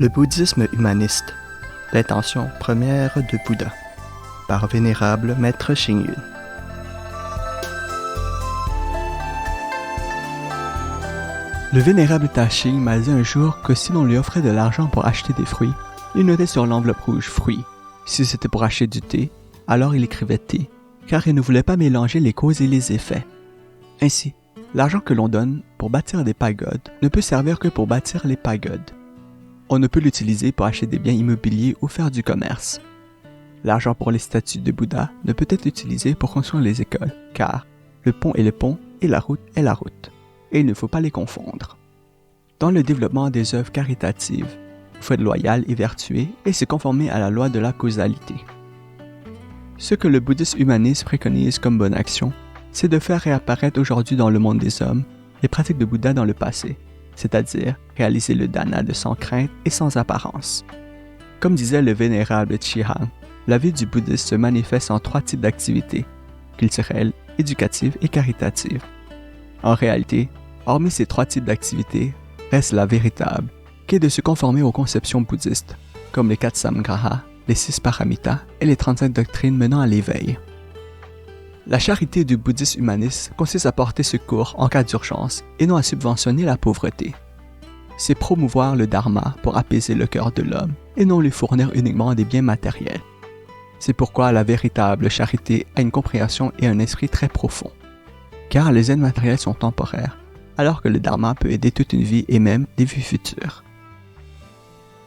Le bouddhisme humaniste, l'intention première de Bouddha, par Vénérable Maître Xing Yun. Le Vénérable Tashi m'a dit un jour que si l'on lui offrait de l'argent pour acheter des fruits, il notait sur l'enveloppe rouge « fruits ». Si c'était pour acheter du thé, alors il écrivait « thé », car il ne voulait pas mélanger les causes et les effets. Ainsi, l'argent que l'on donne pour bâtir des pagodes ne peut servir que pour bâtir les pagodes. On ne peut l'utiliser pour acheter des biens immobiliers ou faire du commerce. L'argent pour les statues de Bouddha ne peut être utilisé pour construire les écoles, car le pont est le pont et la route est la route, et il ne faut pas les confondre. Dans le développement des œuvres caritatives, il faut être loyal et vertueux et se conformer à la loi de la causalité. Ce que le bouddhisme humaniste préconise comme bonne action, c'est de faire réapparaître aujourd'hui dans le monde des hommes les pratiques de Bouddha dans le passé, c'est-à-dire réaliser le dana de sans crainte et sans apparence. Comme disait le vénérable Chihang, la vie du bouddhiste se manifeste en 3 types d'activités, culturelles, éducatives et caritatives. En réalité, hormis ces 3 types d'activités, reste la véritable, qui est de se conformer aux conceptions bouddhistes, comme les 4 samgraha, les 6 paramitas et les 35 doctrines menant à l'éveil. La charité du bouddhisme humaniste consiste à porter secours en cas d'urgence et non à subventionner la pauvreté. C'est promouvoir le dharma pour apaiser le cœur de l'homme et non lui fournir uniquement des biens matériels. C'est pourquoi la véritable charité a une compréhension et un esprit très profond. Car les aides matérielles sont temporaires, alors que le dharma peut aider toute une vie et même des vies futures.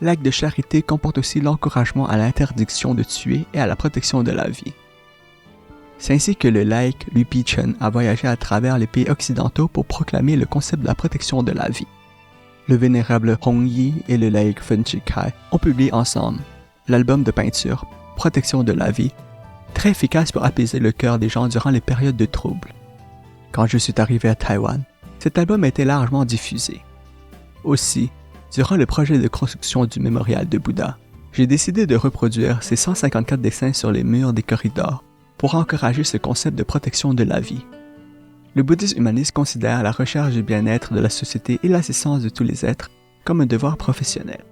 L'acte de charité comporte aussi l'encouragement à l'interdiction de tuer et à la protection de la vie. C'est ainsi que le laïc Lu Pichen a voyagé à travers les pays occidentaux pour proclamer le concept de la protection de la vie. Le vénérable Hong Yi et le laïc Fen Chikai ont publié ensemble l'album de peinture Protection de la vie, très efficace pour apaiser le cœur des gens durant les périodes de troubles. Quand je suis arrivé à Taïwan, cet album a été largement diffusé. Aussi, durant le projet de construction du mémorial de Bouddha, j'ai décidé de reproduire ces 154 dessins sur les murs des corridors pour encourager ce concept de protection de la vie. Le bouddhisme humaniste considère la recherche du bien-être de la société et l'assistance de tous les êtres comme un devoir professionnel.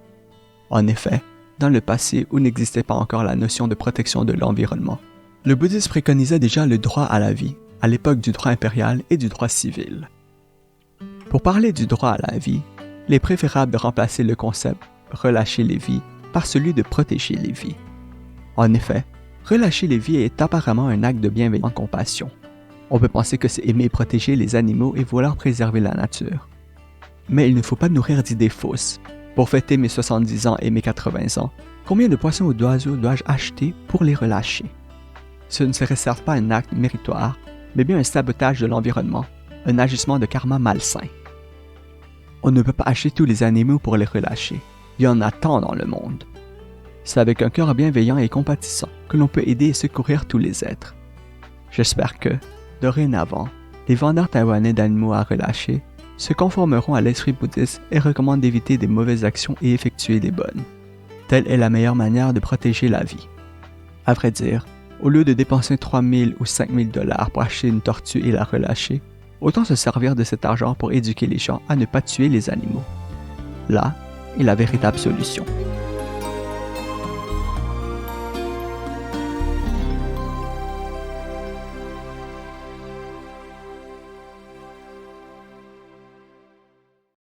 En effet, dans le passé où n'existait pas encore la notion de protection de l'environnement, le bouddhisme préconisait déjà le droit à la vie, à l'époque du droit impérial et du droit civil. Pour parler du droit à la vie, il est préférable de remplacer le concept « relâcher les vies » par celui de « protéger les vies ». En effet, relâcher les vies est apparemment un acte de bienveillante compassion. On peut penser que c'est aimer et protéger les animaux et vouloir préserver la nature. Mais il ne faut pas nourrir d'idées fausses. Pour fêter mes 70 ans et mes 80 ans, combien de poissons ou d'oiseaux dois-je acheter pour les relâcher? Ce ne serait certes pas un acte méritoire, mais bien un sabotage de l'environnement, un agissement de karma malsain. On ne peut pas acheter tous les animaux pour les relâcher. Il y en a tant dans le monde. C'est avec un cœur bienveillant et compatissant que l'on peut aider et secourir tous les êtres. J'espère que, dorénavant, les vendeurs taïwanais d'animaux à relâcher se conformeront à l'esprit bouddhiste et recommandent d'éviter des mauvaises actions et effectuer des bonnes. Telle est la meilleure manière de protéger la vie. À vrai dire, au lieu de dépenser 3 000 ou 5 000 $ pour acheter une tortue et la relâcher, autant se servir de cet argent pour éduquer les gens à ne pas tuer les animaux. Là est la véritable solution.